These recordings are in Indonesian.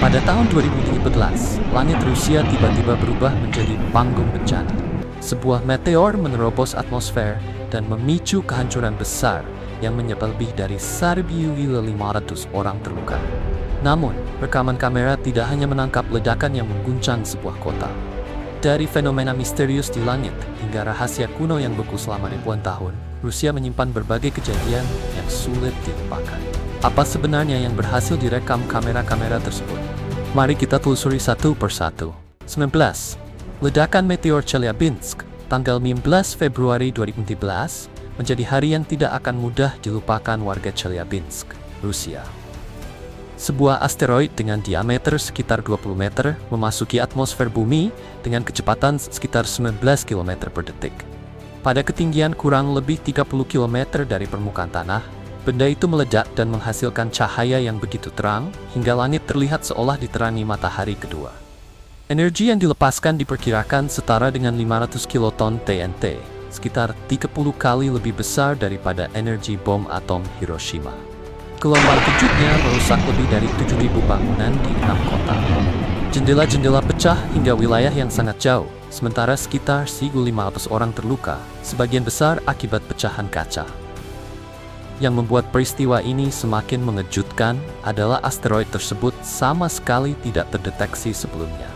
Pada tahun 2013, langit Rusia tiba-tiba berubah menjadi panggung bencana. Sebuah meteor menerobos atmosfer dan memicu kehancuran besar yang menyebabkan lebih dari 1.500 orang terluka. Namun, rekaman kamera tidak hanya menangkap ledakan yang mengguncang sebuah kota. Dari fenomena misterius di langit hingga rahasia kuno yang beku selama ribuan tahun, Rusia menyimpan berbagai kejadian yang sulit dilupakan. Apa sebenarnya yang berhasil direkam kamera-kamera tersebut? Mari kita telusuri satu persatu. 19. Ledakan meteor Chelyabinsk, tanggal 19 Februari 2013, menjadi hari yang tidak akan mudah dilupakan warga Chelyabinsk, Rusia. Sebuah asteroid dengan diameter sekitar 20 meter memasuki atmosfer bumi dengan kecepatan sekitar 19 km per detik. Pada ketinggian kurang lebih 30 km dari permukaan tanah, benda itu meledak dan menghasilkan cahaya yang begitu terang hingga langit terlihat seolah diterangi matahari kedua. Energi yang dilepaskan diperkirakan setara dengan 500 kiloton TNT, sekitar 30 kali lebih besar daripada energi bom atom Hiroshima. Gelombang kejutnya merusak lebih dari 7.000 bangunan di 6 kota. Jendela-jendela pecah hingga wilayah yang sangat jauh, sementara sekitar 1.500 orang terluka, sebagian besar akibat pecahan kaca. Yang membuat peristiwa ini semakin mengejutkan adalah asteroid tersebut sama sekali tidak terdeteksi sebelumnya.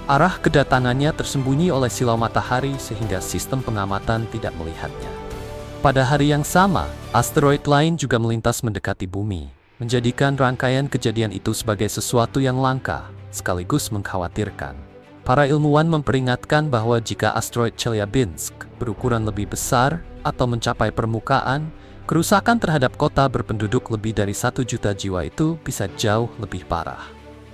Arah kedatangannya tersembunyi oleh silau matahari sehingga sistem pengamatan tidak melihatnya. Pada hari yang sama, asteroid lain juga melintas mendekati bumi, menjadikan rangkaian kejadian itu sebagai sesuatu yang langka, sekaligus mengkhawatirkan. Para ilmuwan memperingatkan bahwa jika asteroid Chelyabinsk berukuran lebih besar atau mencapai permukaan, kerusakan terhadap kota berpenduduk lebih dari 1 juta jiwa itu bisa jauh lebih parah.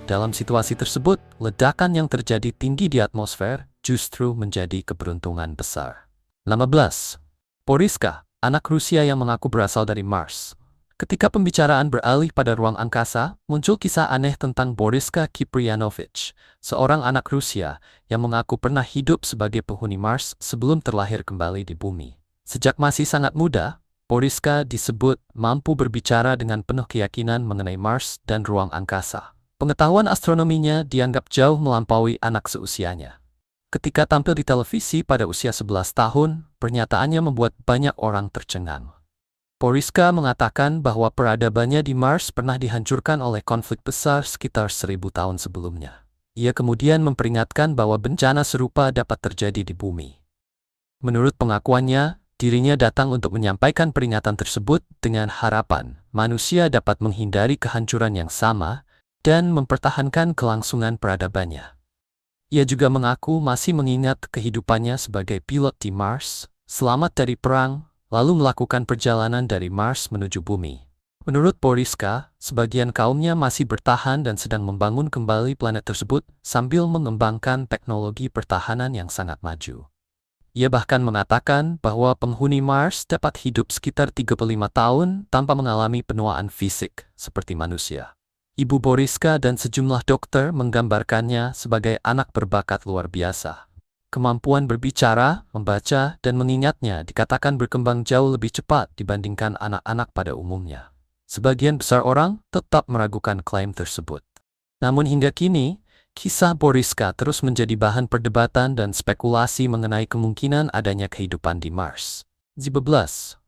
Dalam situasi tersebut, ledakan yang terjadi tinggi di atmosfer justru menjadi keberuntungan besar. 15. Boriska, anak Rusia yang mengaku berasal dari Mars. Ketika pembicaraan beralih pada ruang angkasa, muncul kisah aneh tentang Boriska Kiprianovich, seorang anak Rusia yang mengaku pernah hidup sebagai penghuni Mars sebelum terlahir kembali di bumi. Sejak masih sangat muda, Boriska disebut mampu berbicara dengan penuh keyakinan mengenai Mars dan ruang angkasa. Pengetahuan astronominya dianggap jauh melampaui anak seusianya. Ketika tampil di televisi pada usia 11 tahun, pernyataannya membuat banyak orang tercengang. Boriska mengatakan bahwa peradabannya di Mars pernah dihancurkan oleh konflik besar sekitar 1000 tahun sebelumnya. Ia kemudian memperingatkan bahwa bencana serupa dapat terjadi di bumi. Menurut pengakuannya, dirinya datang untuk menyampaikan peringatan tersebut dengan harapan manusia dapat menghindari kehancuran yang sama dan mempertahankan kelangsungan peradabannya. Ia juga mengaku masih mengingat kehidupannya sebagai pilot di Mars, selamat dari perang, lalu melakukan perjalanan dari Mars menuju bumi. Menurut Boriska, sebagian kaumnya masih bertahan dan sedang membangun kembali planet tersebut sambil mengembangkan teknologi pertahanan yang sangat maju. Ia bahkan mengatakan bahwa penghuni Mars dapat hidup sekitar 35 tahun tanpa mengalami penuaan fisik seperti manusia. Ibu Boriska dan sejumlah dokter menggambarkannya sebagai anak berbakat luar biasa. Kemampuan berbicara, membaca, dan mengingatnya dikatakan berkembang jauh lebih cepat dibandingkan anak-anak pada umumnya. Sebagian besar orang tetap meragukan klaim tersebut. Namun hingga kini, kisah Boriska terus menjadi bahan perdebatan dan spekulasi mengenai kemungkinan adanya kehidupan di Mars. 12.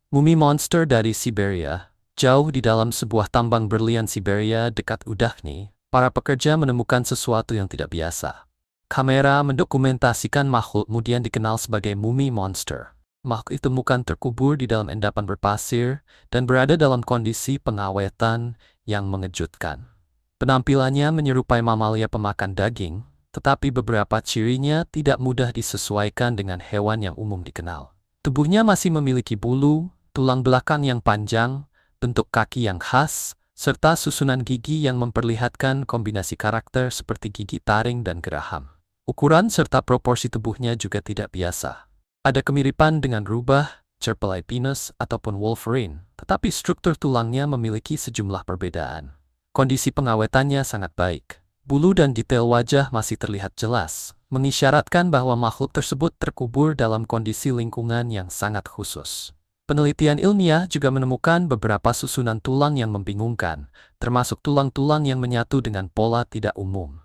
Mumi monster dari Siberia. Jauh di dalam sebuah tambang berlian Siberia dekat Udachny, para pekerja menemukan sesuatu yang tidak biasa. Kamera mendokumentasikan makhluk kemudian dikenal sebagai mumi monster. Makhluk ditemukan terkubur di dalam endapan berpasir dan berada dalam kondisi pengawetan yang mengejutkan. Penampilannya menyerupai mamalia pemakan daging, tetapi beberapa cirinya tidak mudah disesuaikan dengan hewan yang umum dikenal. Tubuhnya masih memiliki bulu, tulang belakang yang panjang, bentuk kaki yang khas, serta susunan gigi yang memperlihatkan kombinasi karakter seperti gigi taring dan geraham. Ukuran serta proporsi tubuhnya juga tidak biasa. Ada kemiripan dengan rubah, Cerpelipinus, ataupun Wolverine, tetapi struktur tulangnya memiliki sejumlah perbedaan. Kondisi pengawetannya sangat baik. Bulu dan detail wajah masih terlihat jelas, mengisyaratkan bahwa makhluk tersebut terkubur dalam kondisi lingkungan yang sangat khusus. Penelitian ilmiah juga menemukan beberapa susunan tulang yang membingungkan, termasuk tulang-tulang yang menyatu dengan pola tidak umum.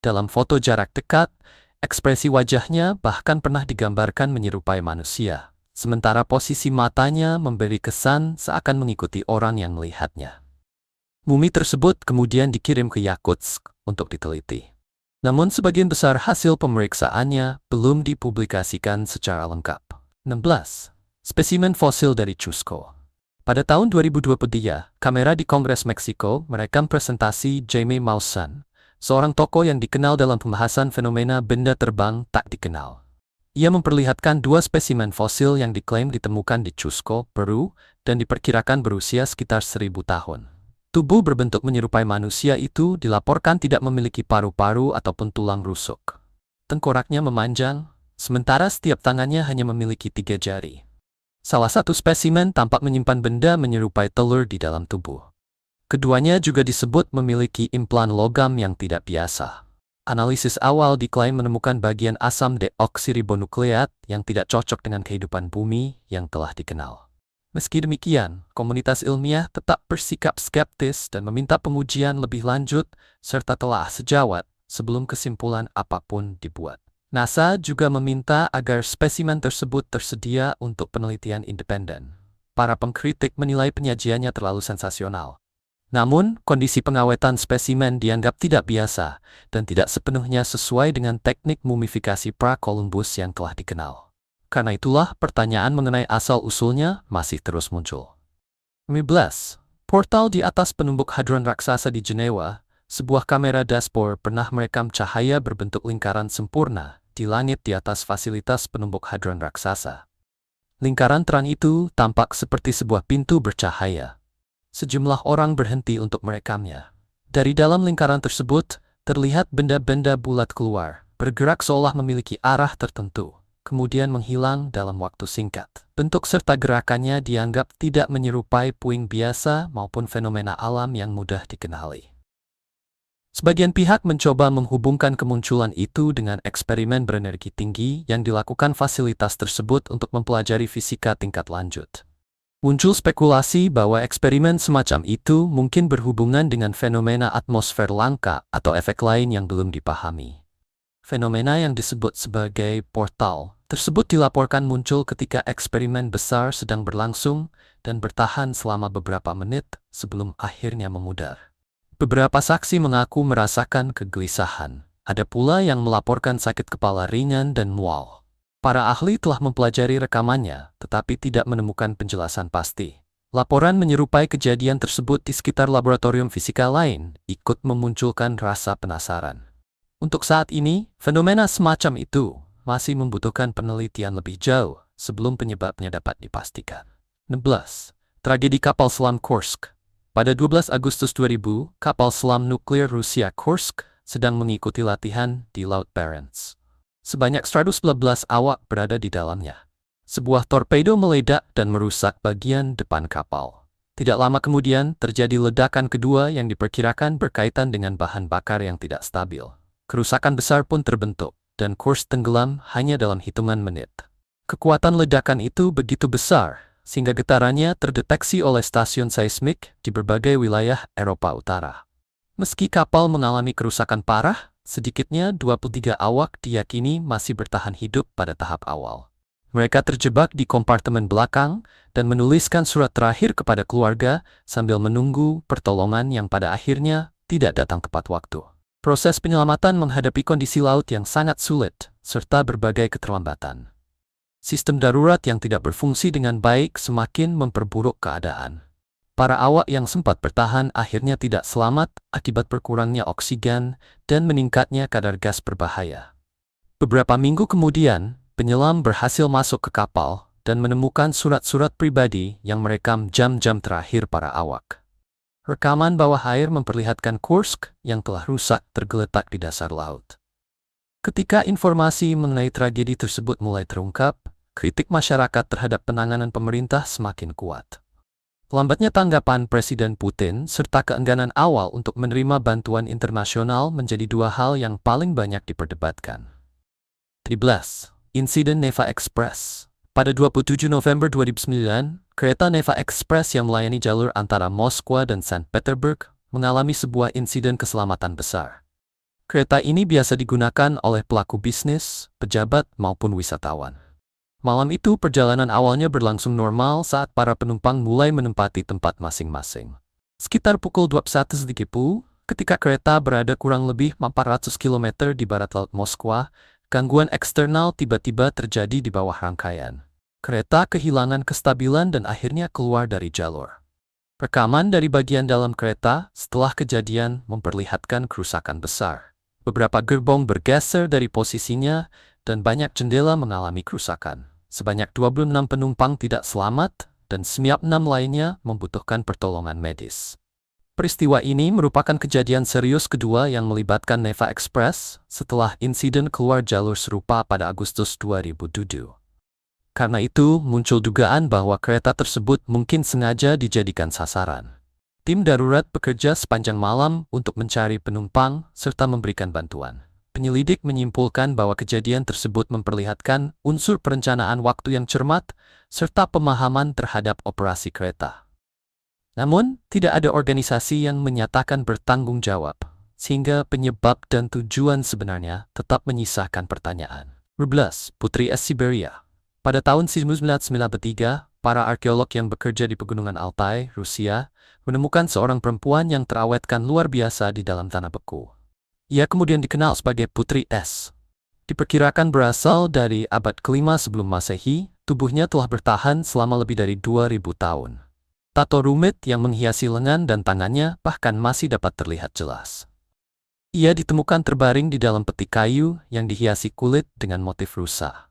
Dalam foto jarak dekat, ekspresi wajahnya bahkan pernah digambarkan menyerupai manusia, sementara posisi matanya memberi kesan seakan mengikuti orang yang melihatnya. Mumi tersebut kemudian dikirim ke Yakutsk untuk diteliti. Namun sebagian besar hasil pemeriksaannya belum dipublikasikan secara lengkap. 16. Spesimen fosil dari Cusco. Pada tahun 2023, kamera di Kongres Meksiko merekam presentasi Jaime Maussan, seorang tokoh yang dikenal dalam pembahasan fenomena benda terbang tak dikenal. Ia memperlihatkan dua spesimen fosil yang diklaim ditemukan di Cusco, Peru, dan diperkirakan berusia sekitar 1000 tahun. Tubuh berbentuk menyerupai manusia itu dilaporkan tidak memiliki paru-paru ataupun tulang rusuk. Tengkoraknya memanjang, sementara setiap tangannya hanya memiliki 3 jari. Salah satu spesimen tampak menyimpan benda menyerupai telur di dalam tubuh. Keduanya juga disebut memiliki implan logam yang tidak biasa. Analisis awal diklaim menemukan bagian asam deoksiribonukleat yang tidak cocok dengan kehidupan bumi yang telah dikenal. Meski demikian, komunitas ilmiah tetap bersikap skeptis dan meminta pengujian lebih lanjut serta telah sejawat sebelum kesimpulan apapun dibuat. NASA juga meminta agar spesimen tersebut tersedia untuk penelitian independen. Para pengkritik menilai penyajiannya terlalu sensasional. Namun, kondisi pengawetan spesimen dianggap tidak biasa dan tidak sepenuhnya sesuai dengan teknik mumifikasi pra-Columbus yang telah dikenal. Karena itulah, pertanyaan mengenai asal-usulnya masih terus muncul. 15. Portal di atas penumbuk hadron raksasa di Jenewa, sebuah kamera dashboard pernah merekam cahaya berbentuk lingkaran sempurna di langit di atas fasilitas penumbuk hadron raksasa. Lingkaran terang itu tampak seperti sebuah pintu bercahaya. Sejumlah orang berhenti untuk merekamnya. Dari dalam lingkaran tersebut, terlihat benda-benda bulat keluar, bergerak seolah memiliki arah tertentu, kemudian menghilang dalam waktu singkat. Bentuk serta gerakannya dianggap tidak menyerupai puing biasa maupun fenomena alam yang mudah dikenali. Sebagian pihak mencoba menghubungkan kemunculan itu dengan eksperimen berenergi tinggi yang dilakukan fasilitas tersebut untuk mempelajari fisika tingkat lanjut. Muncul spekulasi bahwa eksperimen semacam itu mungkin berhubungan dengan fenomena atmosfer langka atau efek lain yang belum dipahami. Fenomena yang disebut sebagai portal tersebut dilaporkan muncul ketika eksperimen besar sedang berlangsung dan bertahan selama beberapa menit sebelum akhirnya memudar. Beberapa saksi mengaku merasakan kegelisahan. Ada pula yang melaporkan sakit kepala ringan dan mual. Para ahli telah mempelajari rekamannya, tetapi tidak menemukan penjelasan pasti. Laporan menyerupai kejadian tersebut di sekitar laboratorium fisika lain, ikut memunculkan rasa penasaran. Untuk saat ini, fenomena semacam itu masih membutuhkan penelitian lebih jauh sebelum penyebabnya dapat dipastikan. 16. Tragedi kapal selam Kursk. Pada 12 Agustus 2000, kapal selam nuklir Rusia Kursk sedang mengikuti latihan di Laut Barents. Sebanyak 111 awak berada di dalamnya. Sebuah torpedo meledak dan merusak bagian depan kapal. Tidak lama kemudian, terjadi ledakan kedua yang diperkirakan berkaitan dengan bahan bakar yang tidak stabil. Kerusakan besar pun terbentuk, dan Kursk tenggelam hanya dalam hitungan menit. Kekuatan ledakan itu begitu besar, sehingga getarannya terdeteksi oleh stasiun seismik di berbagai wilayah Eropa Utara. Meski kapal mengalami kerusakan parah, sedikitnya 23 awak diyakini masih bertahan hidup pada tahap awal. Mereka terjebak di kompartemen belakang dan menuliskan surat terakhir kepada keluarga sambil menunggu pertolongan yang pada akhirnya tidak datang tepat waktu. Proses penyelamatan menghadapi kondisi laut yang sangat sulit, serta berbagai keterlambatan. Sistem darurat yang tidak berfungsi dengan baik semakin memperburuk keadaan. Para awak yang sempat bertahan akhirnya tidak selamat akibat berkurangnya oksigen dan meningkatnya kadar gas berbahaya. Beberapa minggu kemudian, penyelam berhasil masuk ke kapal dan menemukan surat-surat pribadi yang merekam jam-jam terakhir para awak. Rekaman bawah air memperlihatkan Kursk yang telah rusak tergeletak di dasar laut. Ketika informasi mengenai tragedi tersebut mulai terungkap, kritik masyarakat terhadap penanganan pemerintah semakin kuat. Lambatnya tanggapan Presiden Putin serta keengganan awal untuk menerima bantuan internasional menjadi dua hal yang paling banyak diperdebatkan. 13. Insiden Neva Express. Pada 27 November 2009, kereta Neva Express yang melayani jalur antara Moskwa dan Saint Petersburg mengalami sebuah insiden keselamatan besar. Kereta ini biasa digunakan oleh pelaku bisnis, pejabat, maupun wisatawan. Malam itu perjalanan awalnya berlangsung normal saat para penumpang mulai menempati tempat masing-masing. Sekitar pukul 21.30, ketika kereta berada kurang lebih 400 km di barat laut Moskwa, gangguan eksternal tiba-tiba terjadi di bawah rangkaian. Kereta kehilangan kestabilan dan akhirnya keluar dari jalur. Rekaman dari bagian dalam kereta setelah kejadian memperlihatkan kerusakan besar. Beberapa gerbong bergeser dari posisinya dan banyak jendela mengalami kerusakan. Sebanyak 26 penumpang tidak selamat dan 96 lainnya membutuhkan pertolongan medis. Peristiwa ini merupakan kejadian serius kedua yang melibatkan Neva Express setelah insiden keluar jalur serupa pada Agustus 2007. Karena itu, muncul dugaan bahwa kereta tersebut mungkin sengaja dijadikan sasaran. Tim darurat bekerja sepanjang malam untuk mencari penumpang serta memberikan bantuan. Penyelidik menyimpulkan bahwa kejadian tersebut memperlihatkan unsur perencanaan waktu yang cermat serta pemahaman terhadap operasi kereta. Namun, tidak ada organisasi yang menyatakan bertanggung jawab, sehingga penyebab dan tujuan sebenarnya tetap menyisakan pertanyaan. 12. Putri es Siberia. Pada tahun 1993, para arkeolog yang bekerja di Pegunungan Altai, Rusia, menemukan seorang perempuan yang terawetkan luar biasa di dalam tanah beku. Ia kemudian dikenal sebagai Putri Es. Diperkirakan berasal dari abad ke-5 sebelum Masehi, tubuhnya telah bertahan selama lebih dari 2000 tahun. Tato rumit yang menghiasi lengan dan tangannya bahkan masih dapat terlihat jelas. Ia ditemukan terbaring di dalam peti kayu yang dihiasi kulit dengan motif rusa.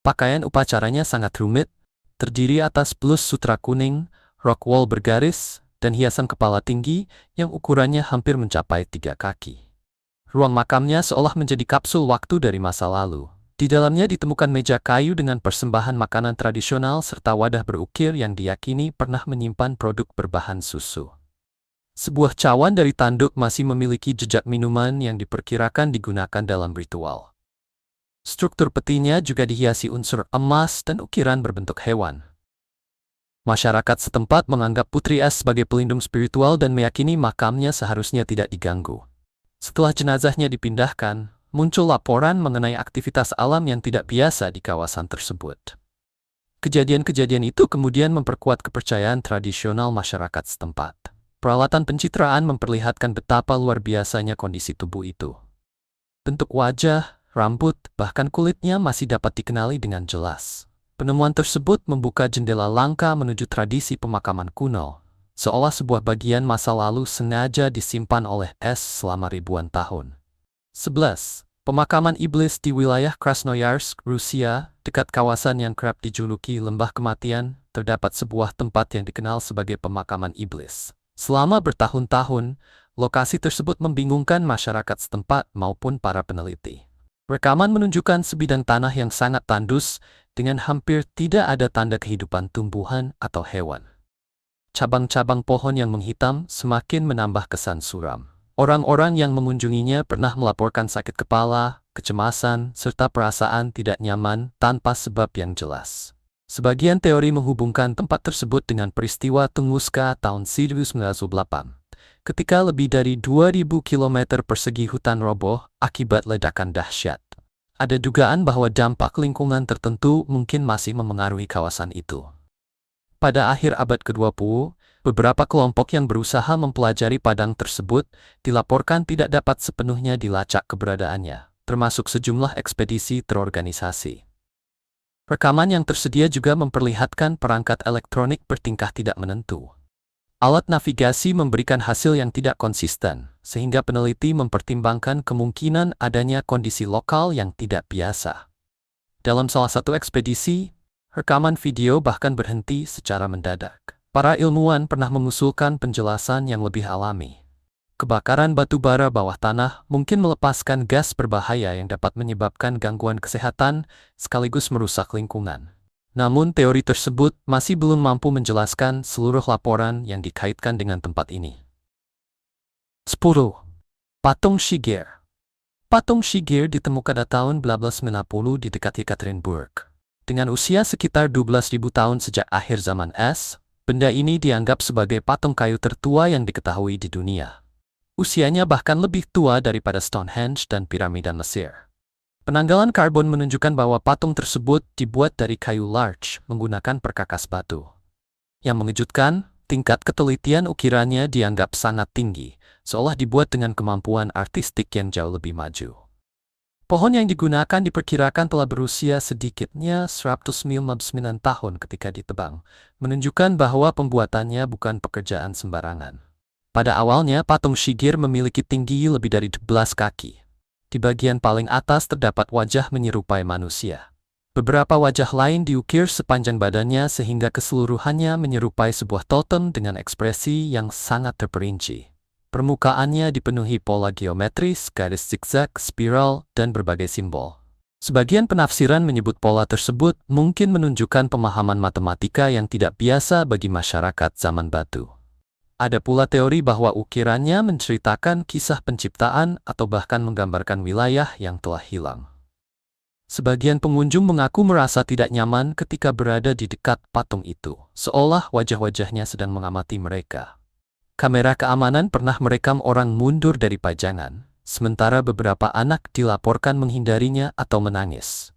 Pakaian upacaranya sangat rumit, terdiri atas blus sutra kuning, rok wol bergaris, dan hiasan kepala tinggi yang ukurannya hampir mencapai 3 kaki. Ruang makamnya seolah menjadi kapsul waktu dari masa lalu. Di dalamnya ditemukan meja kayu dengan persembahan makanan tradisional serta wadah berukir yang diyakini pernah menyimpan produk berbahan susu. Sebuah cawan dari tanduk masih memiliki jejak minuman yang diperkirakan digunakan dalam ritual. Struktur petinya juga dihiasi unsur emas dan ukiran berbentuk hewan. Masyarakat setempat menganggap Putri Es sebagai pelindung spiritual dan meyakini makamnya seharusnya tidak diganggu. Setelah jenazahnya dipindahkan, muncul laporan mengenai aktivitas alam yang tidak biasa di kawasan tersebut. Kejadian-kejadian itu kemudian memperkuat kepercayaan tradisional masyarakat setempat. Peralatan pencitraan memperlihatkan betapa luar biasanya kondisi tubuh itu. Bentuk wajah, rambut, bahkan kulitnya masih dapat dikenali dengan jelas. Penemuan tersebut membuka jendela langka menuju tradisi pemakaman kuno, seolah sebuah bagian masa lalu sengaja disimpan oleh Es selama ribuan tahun. 11. Pemakaman iblis di wilayah Krasnoyarsk, Rusia, dekat kawasan yang kerap dijuluki Lembah Kematian, terdapat sebuah tempat yang dikenal sebagai pemakaman iblis. Selama bertahun-tahun, lokasi tersebut membingungkan masyarakat setempat maupun para peneliti. Rekaman menunjukkan sebidang tanah yang sangat tandus dengan hampir tidak ada tanda kehidupan tumbuhan atau hewan. Cabang-cabang pohon yang menghitam semakin menambah kesan suram. Orang-orang yang mengunjunginya pernah melaporkan sakit kepala, kecemasan, serta perasaan tidak nyaman tanpa sebab yang jelas. Sebagian teori menghubungkan tempat tersebut dengan peristiwa Tunguska tahun 1908, ketika lebih dari 2000 km persegi hutan roboh akibat ledakan dahsyat. Ada dugaan bahwa dampak lingkungan tertentu mungkin masih memengaruhi kawasan itu. Pada akhir abad ke-20, beberapa kelompok yang berusaha mempelajari padang tersebut dilaporkan tidak dapat sepenuhnya dilacak keberadaannya, termasuk sejumlah ekspedisi terorganisasi. Rekaman yang tersedia juga memperlihatkan perangkat elektronik bertingkah tidak menentu. Alat navigasi memberikan hasil yang tidak konsisten, sehingga peneliti mempertimbangkan kemungkinan adanya kondisi lokal yang tidak biasa. Dalam salah satu ekspedisi, rekaman video bahkan berhenti secara mendadak. Para ilmuwan pernah mengusulkan penjelasan yang lebih alami. Kebakaran batu bara bawah tanah mungkin melepaskan gas berbahaya yang dapat menyebabkan gangguan kesehatan sekaligus merusak lingkungan. Namun teori tersebut masih belum mampu menjelaskan seluruh laporan yang dikaitkan dengan tempat ini. 10. Patung Shigear. Patung Shigear ditemukan pada tahun 1990 di dekat Yekaterinburg. Dengan usia sekitar 12.000 tahun sejak akhir zaman es, benda ini dianggap sebagai patung kayu tertua yang diketahui di dunia. Usianya bahkan lebih tua daripada Stonehenge dan piramida Mesir. Penanggalan karbon menunjukkan bahwa patung tersebut dibuat dari kayu larch menggunakan perkakas batu. Yang mengejutkan, tingkat ketelitian ukirannya dianggap sangat tinggi, seolah dibuat dengan kemampuan artistik yang jauh lebih maju. Pohon yang digunakan diperkirakan telah berusia sedikitnya 159 tahun ketika ditebang, menunjukkan bahwa pembuatannya bukan pekerjaan sembarangan. Pada awalnya, patung Shigir memiliki tinggi lebih dari 12 kaki. Di bagian paling atas terdapat wajah menyerupai manusia. Beberapa wajah lain diukir sepanjang badannya sehingga keseluruhannya menyerupai sebuah totem dengan ekspresi yang sangat terperinci. Permukaannya dipenuhi pola geometris, garis zigzag, spiral, dan berbagai simbol. Sebagian penafsiran menyebut pola tersebut mungkin menunjukkan pemahaman matematika yang tidak biasa bagi masyarakat zaman batu. Ada pula teori bahwa ukirannya menceritakan kisah penciptaan atau bahkan menggambarkan wilayah yang telah hilang. Sebagian pengunjung mengaku merasa tidak nyaman ketika berada di dekat patung itu, seolah wajah-wajahnya sedang mengamati mereka. Kamera keamanan pernah merekam orang mundur dari pajangan, sementara beberapa anak dilaporkan menghindarinya atau menangis.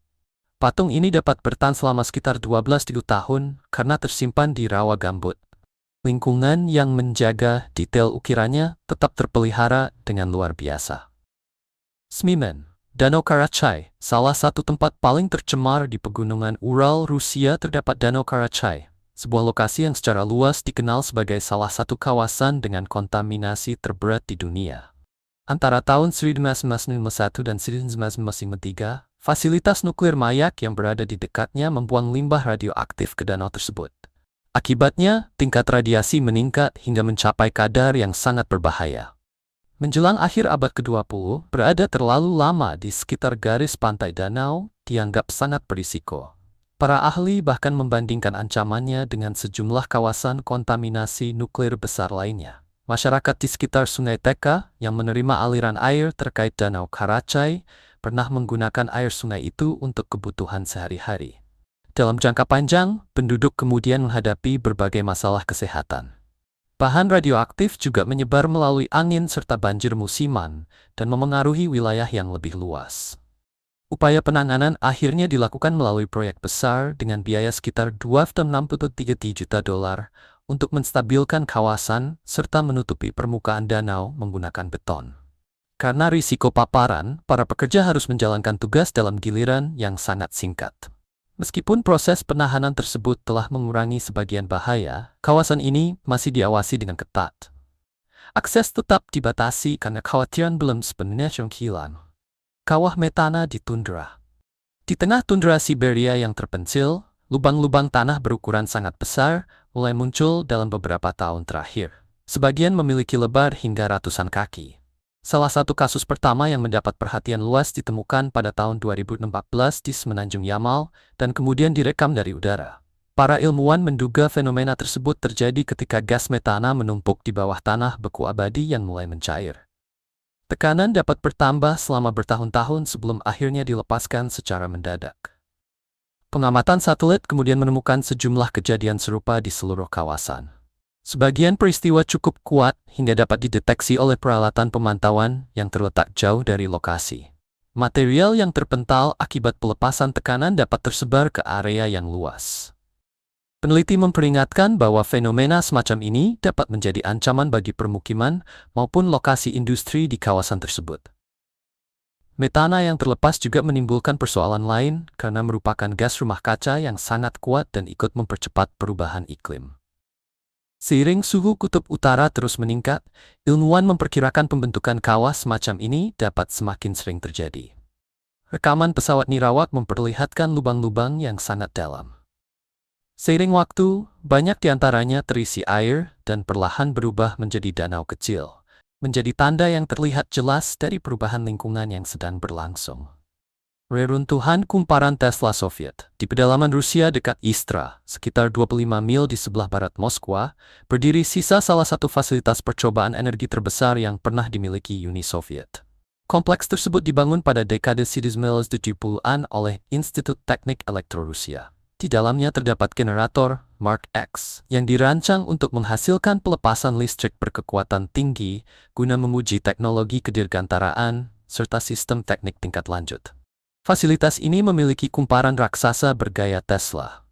Patung ini dapat bertahan selama sekitar 12 tahun karena tersimpan di rawa gambut. Lingkungan yang menjaga detail ukirannya tetap terpelihara dengan luar biasa. Smymen, Danau Karachay, salah satu tempat paling tercemar di pegunungan Ural, Rusia terdapat Danau Karachay. Sebuah lokasi yang secara luas dikenal sebagai salah satu kawasan dengan kontaminasi terberat di dunia. Antara tahun 1951 dan 1953, fasilitas nuklir Mayak yang berada di dekatnya membuang limbah radioaktif ke danau tersebut. Akibatnya, tingkat radiasi meningkat hingga mencapai kadar yang sangat berbahaya. Menjelang akhir abad ke-20, berada terlalu lama di sekitar garis pantai danau dianggap sangat berisiko. Para ahli bahkan membandingkan ancamannya dengan sejumlah kawasan kontaminasi nuklir besar lainnya. Masyarakat di sekitar Sungai Teka yang menerima aliran air terkait Danau Karachay pernah menggunakan air sungai itu untuk kebutuhan sehari-hari. Dalam jangka panjang, penduduk kemudian menghadapi berbagai masalah kesehatan. Bahan radioaktif juga menyebar melalui angin serta banjir musiman dan memengaruhi wilayah yang lebih luas. Upaya penanganan akhirnya dilakukan melalui proyek besar dengan biaya sekitar $263 juta untuk menstabilkan kawasan serta menutupi permukaan danau menggunakan beton. Karena risiko paparan, para pekerja harus menjalankan tugas dalam giliran yang sangat singkat. Meskipun proses penahanan tersebut telah mengurangi sebagian bahaya, kawasan ini masih diawasi dengan ketat. Akses tetap dibatasi karena kekhawatiran belum sepenuhnya hilang. Kawah metana di tundra. Di tengah tundra Siberia yang terpencil, lubang-lubang tanah berukuran sangat besar mulai muncul dalam beberapa tahun terakhir. Sebagian memiliki lebar hingga ratusan kaki. Salah satu kasus pertama yang mendapat perhatian luas ditemukan pada tahun 2014 di Semenanjung Yamal dan kemudian direkam dari udara. Para ilmuwan menduga fenomena tersebut terjadi ketika gas metana menumpuk di bawah tanah beku abadi yang mulai mencair. Tekanan dapat bertambah selama bertahun-tahun sebelum akhirnya dilepaskan secara mendadak. Pengamatan satelit kemudian menemukan sejumlah kejadian serupa di seluruh kawasan. Sebagian peristiwa cukup kuat hingga dapat dideteksi oleh peralatan pemantauan yang terletak jauh dari lokasi. Material yang terpental akibat pelepasan tekanan dapat tersebar ke area yang luas. Peneliti memperingatkan bahwa fenomena semacam ini dapat menjadi ancaman bagi permukiman maupun lokasi industri di kawasan tersebut. Metana yang terlepas juga menimbulkan persoalan lain karena merupakan gas rumah kaca yang sangat kuat dan ikut mempercepat perubahan iklim. Seiring suhu kutub utara terus meningkat, ilmuwan memperkirakan pembentukan kawah semacam ini dapat semakin sering terjadi. Rekaman pesawat nirawak memperlihatkan lubang-lubang yang sangat dalam. Seiring waktu, banyak di antaranya terisi air dan perlahan berubah menjadi danau kecil, menjadi tanda yang terlihat jelas dari perubahan lingkungan yang sedang berlangsung. Reruntuhan kumparan Tesla Soviet di pedalaman Rusia dekat Istra, sekitar 25 mil di sebelah barat Moskwa, berdiri sisa salah satu fasilitas percobaan energi terbesar yang pernah dimiliki Uni Soviet. Kompleks tersebut dibangun pada dekade 1970-an oleh Institut Teknik Elektro Rusia. Di dalamnya terdapat generator Mark X yang dirancang untuk menghasilkan pelepasan listrik berkekuatan tinggi guna menguji teknologi kedirgantaraan serta sistem teknik tingkat lanjut. Fasilitas ini memiliki kumparan raksasa bergaya Tesla.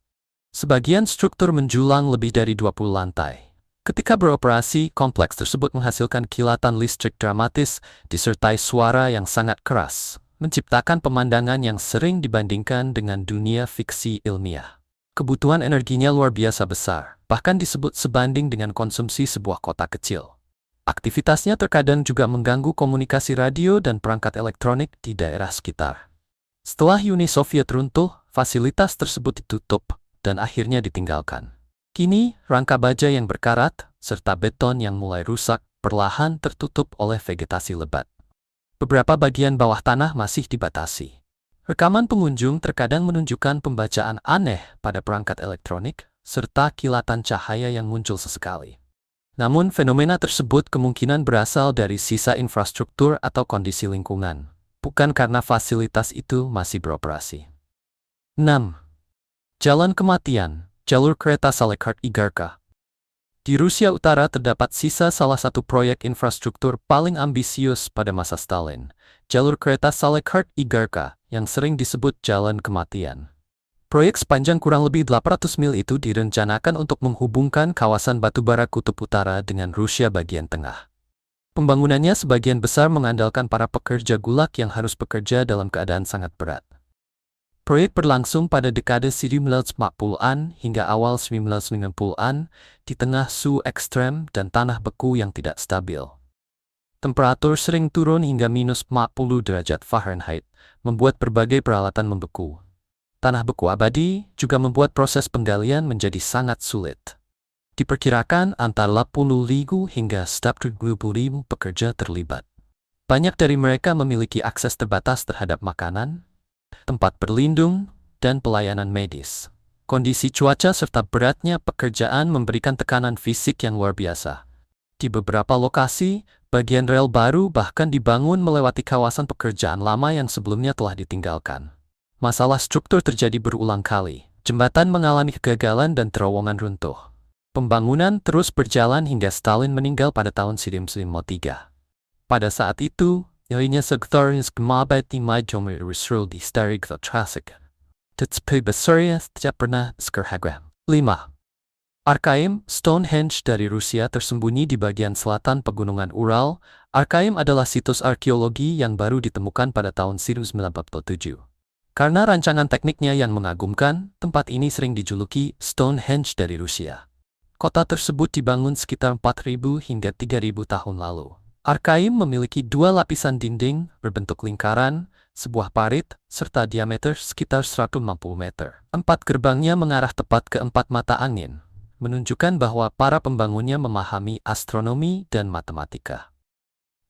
Sebagian struktur menjulang lebih dari 20 lantai. Ketika beroperasi, kompleks tersebut menghasilkan kilatan listrik dramatis disertai suara yang sangat keras, menciptakan pemandangan yang sering dibandingkan dengan dunia fiksi ilmiah. Kebutuhan energinya luar biasa besar, bahkan disebut sebanding dengan konsumsi sebuah kota kecil. Aktivitasnya terkadang juga mengganggu komunikasi radio dan perangkat elektronik di daerah sekitar. Setelah Uni Soviet runtuh, fasilitas tersebut ditutup dan akhirnya ditinggalkan. Kini, rangka baja yang berkarat, serta beton yang mulai rusak, perlahan tertutup oleh vegetasi lebat. Beberapa bagian bawah tanah masih dibatasi. Rekaman pengunjung terkadang menunjukkan pembacaan aneh pada perangkat elektronik, serta kilatan cahaya yang muncul sesekali. Namun, fenomena tersebut kemungkinan berasal dari sisa infrastruktur atau kondisi lingkungan, bukan karena fasilitas itu masih beroperasi. 6. Jalan Kematian. Jalur kereta Salekhard Igarka. Di Rusia Utara terdapat sisa salah satu proyek infrastruktur paling ambisius pada masa Stalin, jalur kereta Salekhard Igarka, yang sering disebut Jalan Kematian. Proyek sepanjang kurang lebih 800 mil itu direncanakan untuk menghubungkan kawasan batubara Kutub Utara dengan Rusia bagian tengah. Pembangunannya sebagian besar mengandalkan para pekerja gulag yang harus bekerja dalam keadaan sangat berat. Proyek berlangsung pada dekade 1940-an hingga awal 1990-an di tengah suhu ekstrem dan tanah beku yang tidak stabil. Temperatur sering turun hingga minus 40 derajat Fahrenheit, membuat berbagai peralatan membeku. Tanah beku abadi juga membuat proses penggalian menjadi sangat sulit. Diperkirakan antara 80.000 hingga 120.000 pekerja terlibat. Banyak dari mereka memiliki akses terbatas terhadap makanan, tempat berlindung, dan pelayanan medis. Kondisi cuaca serta beratnya pekerjaan memberikan tekanan fisik yang luar biasa. Di beberapa lokasi, bagian rel baru bahkan dibangun melewati kawasan pekerjaan lama yang sebelumnya telah ditinggalkan. Masalah struktur terjadi berulang kali. Jembatan mengalami kegagalan dan terowongan runtuh. Pembangunan terus berjalan hingga Stalin meninggal pada tahun 1953. Pada saat itu, Yainya sektaris gemabati majomir rusrul di starig the trasik. Tetspe besarnya tidak pernah sekerhagram. 5. Arkaim, Stonehenge dari Rusia tersembunyi di bagian selatan pegunungan Ural. Arkaim adalah situs arkeologi yang baru ditemukan pada tahun 1947. Karena rancangan tekniknya yang mengagumkan, tempat ini sering dijuluki Stonehenge dari Rusia. Kota tersebut dibangun sekitar 4.000 hingga 3.000 tahun lalu. Arkaim memiliki 2 lapisan dinding berbentuk lingkaran, sebuah parit, serta diameter sekitar 150 meter. 4 gerbangnya mengarah tepat ke 4 mata angin, menunjukkan bahwa para pembangunnya memahami astronomi dan matematika.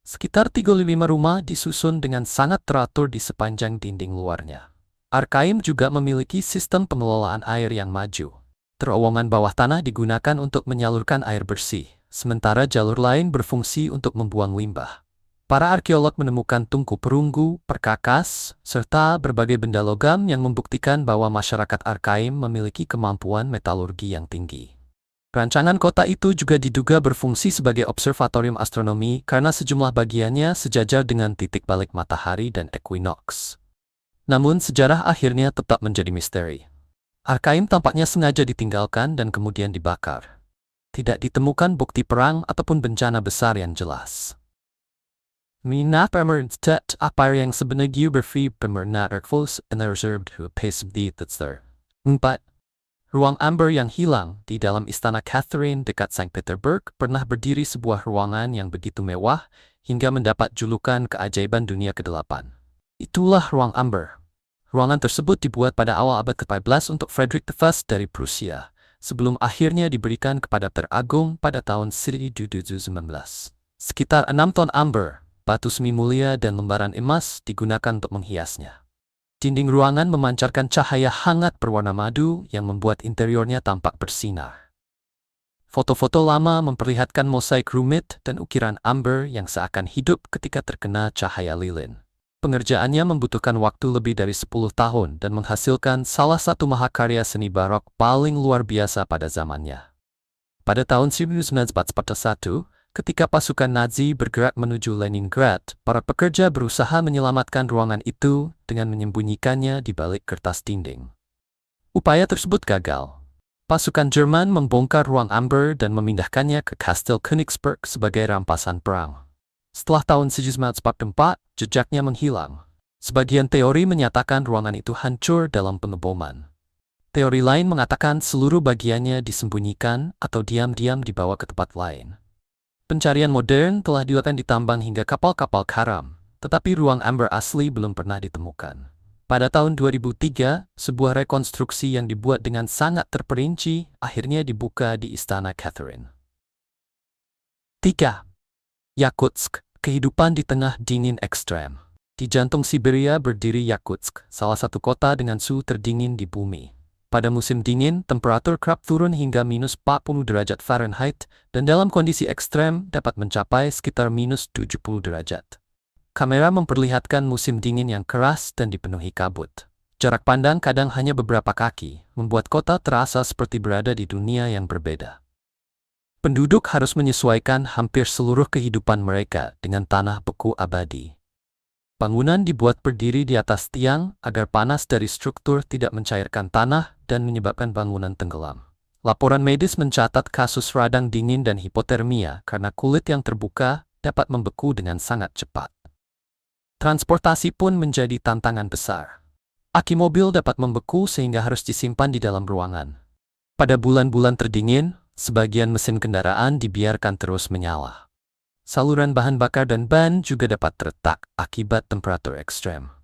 Sekitar 35 rumah disusun dengan sangat teratur di sepanjang dinding luarnya. Arkaim juga memiliki sistem pengelolaan air yang maju. Terowongan bawah tanah digunakan untuk menyalurkan air bersih, sementara jalur lain berfungsi untuk membuang limbah. Para arkeolog menemukan tungku perunggu, perkakas, serta berbagai benda logam yang membuktikan bahwa masyarakat Arkaim memiliki kemampuan metalurgi yang tinggi. Rancangan kota itu juga diduga berfungsi sebagai observatorium astronomi karena sejumlah bagiannya sejajar dengan titik balik matahari dan ekuinoks. Namun sejarah akhirnya tetap menjadi misteri. Arkaim tampaknya sengaja ditinggalkan dan kemudian dibakar. Tidak ditemukan bukti perang ataupun bencana besar yang jelas. Mina pemerintah apa yang sebenarnya berfi pemerintah Erkfus and reserved to a pace of the Tetzer. 4. Ruang amber yang hilang. Di dalam Istana Catherine dekat Saint Petersburg pernah berdiri sebuah ruangan yang begitu mewah hingga mendapat julukan keajaiban dunia ke-8. Itulah ruang amber. Ruangan tersebut dibuat pada awal abad ke-14 untuk Frederick I dari Prusia, sebelum akhirnya diberikan kepada Teragung pada tahun 1719. Sekitar 6 ton amber, batu semi mulia dan lembaran emas digunakan untuk menghiasnya. Dinding ruangan memancarkan cahaya hangat berwarna madu yang membuat interiornya tampak bersinar. Foto-foto lama memperlihatkan mosaik rumit dan ukiran amber yang seakan hidup ketika terkena cahaya lilin. Pengerjaannya membutuhkan waktu lebih dari 10 tahun dan menghasilkan salah satu mahakarya seni barok paling luar biasa pada zamannya. Pada tahun 1941, ketika pasukan Nazi bergerak menuju Leningrad, para pekerja berusaha menyelamatkan ruangan itu dengan menyembunyikannya di balik kertas dinding. Upaya tersebut gagal. Pasukan Jerman membongkar ruang amber dan memindahkannya ke Kastel Königsberg sebagai rampasan perang. Setelah tahun 1944, jejaknya menghilang. Sebagian teori menyatakan ruangan itu hancur dalam pengeboman. Teori lain mengatakan seluruh bagiannya disembunyikan atau diam-diam dibawa ke tempat lain. Pencarian modern telah dilakukan di tambang hingga kapal-kapal karam, tetapi ruang amber asli belum pernah ditemukan. Pada tahun 2003, sebuah rekonstruksi yang dibuat dengan sangat terperinci akhirnya dibuka di Istana Catherine. 3. Yakutsk, kehidupan di tengah dingin ekstrem. Di jantung Siberia berdiri Yakutsk, salah satu kota dengan suhu terdingin di bumi. Pada musim dingin, temperatur kerap turun hingga minus 40 derajat Fahrenheit dan dalam kondisi ekstrem dapat mencapai sekitar minus 70 derajat. Kamera memperlihatkan musim dingin yang keras dan dipenuhi kabut. Jarak pandang kadang hanya beberapa kaki, membuat kota terasa seperti berada di dunia yang berbeda. Penduduk harus menyesuaikan hampir seluruh kehidupan mereka dengan tanah beku abadi. Bangunan dibuat berdiri di atas tiang agar panas dari struktur tidak mencairkan tanah dan menyebabkan bangunan tenggelam. Laporan medis mencatat kasus radang dingin dan hipotermia karena kulit yang terbuka dapat membeku dengan sangat cepat. Transportasi pun menjadi tantangan besar. Aki mobil dapat membeku sehingga harus disimpan di dalam ruangan. Pada bulan-bulan terdingin, sebagian mesin kendaraan dibiarkan terus menyala. Saluran bahan bakar dan ban juga dapat retak akibat temperatur ekstrem.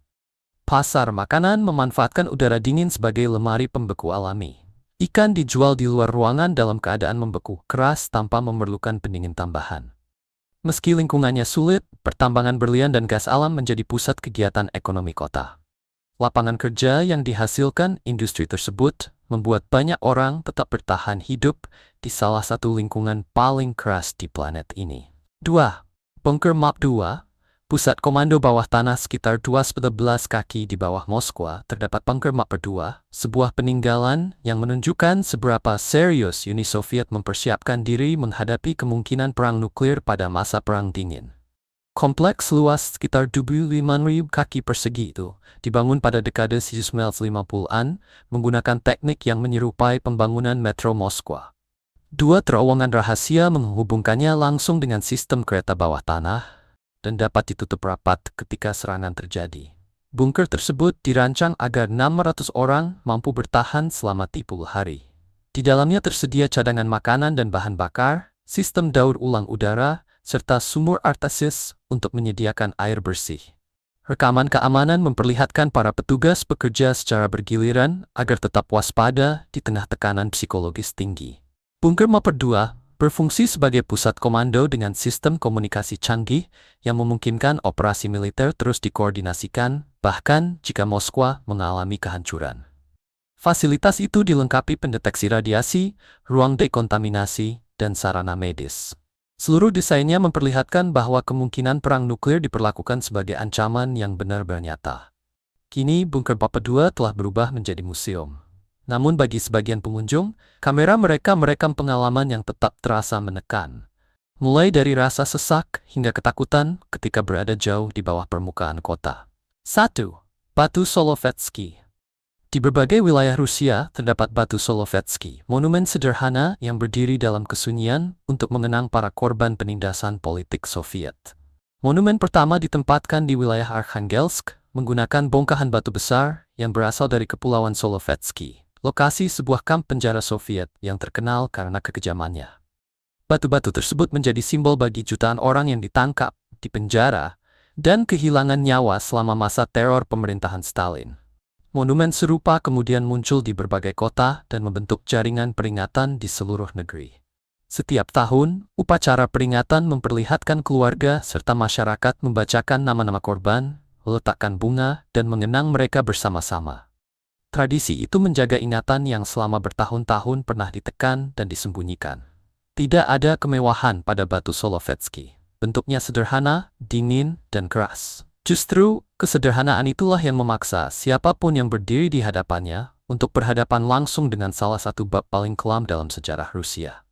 Pasar makanan memanfaatkan udara dingin sebagai lemari pembeku alami. Ikan dijual di luar ruangan dalam keadaan membeku keras tanpa memerlukan pendingin tambahan. Meski lingkungannya sulit, pertambangan berlian dan gas alam menjadi pusat kegiatan ekonomi kota. Lapangan kerja yang dihasilkan industri tersebut membuat banyak orang tetap bertahan hidup di salah satu lingkungan paling keras di planet ini. 2. Bunker Map 2, pusat komando bawah tanah sekitar 211 kaki di bawah Moskwa, terdapat Bunker Map 2, sebuah peninggalan yang menunjukkan seberapa serius Uni Soviet mempersiapkan diri menghadapi kemungkinan perang nuklir pada masa Perang Dingin. Kompleks luas sekitar 25.000 kaki persegi itu dibangun pada dekade 1950-an menggunakan teknik yang menyerupai pembangunan metro Moskwa. Dua terowongan rahasia menghubungkannya langsung dengan sistem kereta bawah tanah dan dapat ditutup rapat ketika serangan terjadi. Bunker tersebut dirancang agar 600 orang mampu bertahan selama 30 hari. Di dalamnya tersedia cadangan makanan dan bahan bakar, sistem daur ulang udara, serta sumur artesis untuk menyediakan air bersih. Rekaman keamanan memperlihatkan para petugas bekerja secara bergiliran agar tetap waspada di tengah tekanan psikologis tinggi. Bunker Map 2 berfungsi sebagai pusat komando dengan sistem komunikasi canggih yang memungkinkan operasi militer terus dikoordinasikan, bahkan jika Moskwa mengalami kehancuran. Fasilitas itu dilengkapi pendeteksi radiasi, ruang dekontaminasi, dan sarana medis. Seluruh desainnya memperlihatkan bahwa kemungkinan perang nuklir diperlakukan sebagai ancaman yang benar-benar nyata. Kini, Bunker Map 2 telah berubah menjadi museum. Namun bagi sebagian pengunjung, kamera mereka merekam pengalaman yang tetap terasa menekan. Mulai dari rasa sesak hingga ketakutan ketika berada jauh di bawah permukaan kota. 1. Batu Solovetsky. Di berbagai wilayah Rusia terdapat Batu Solovetsky, monumen sederhana yang berdiri dalam kesunyian untuk mengenang para korban penindasan politik Soviet. Monumen pertama ditempatkan di wilayah Arkhangelsk menggunakan bongkahan batu besar yang berasal dari Kepulauan Solovetsky, lokasi sebuah kamp penjara Soviet yang terkenal karena kekejamannya. Batu-batu tersebut menjadi simbol bagi jutaan orang yang ditangkap, dipenjara, dan kehilangan nyawa selama masa teror pemerintahan Stalin. Monumen serupa kemudian muncul di berbagai kota dan membentuk jaringan peringatan di seluruh negeri. Setiap tahun, upacara peringatan memperlihatkan keluarga serta masyarakat membacakan nama-nama korban, meletakkan bunga, dan mengenang mereka bersama-sama. Tradisi itu menjaga ingatan yang selama bertahun-tahun pernah ditekan dan disembunyikan. Tidak ada kemewahan pada batu Solovetsky. Bentuknya sederhana, dingin, dan keras. Justru, kesederhanaan itulah yang memaksa siapapun yang berdiri di hadapannya untuk berhadapan langsung dengan salah satu bab paling kelam dalam sejarah Rusia.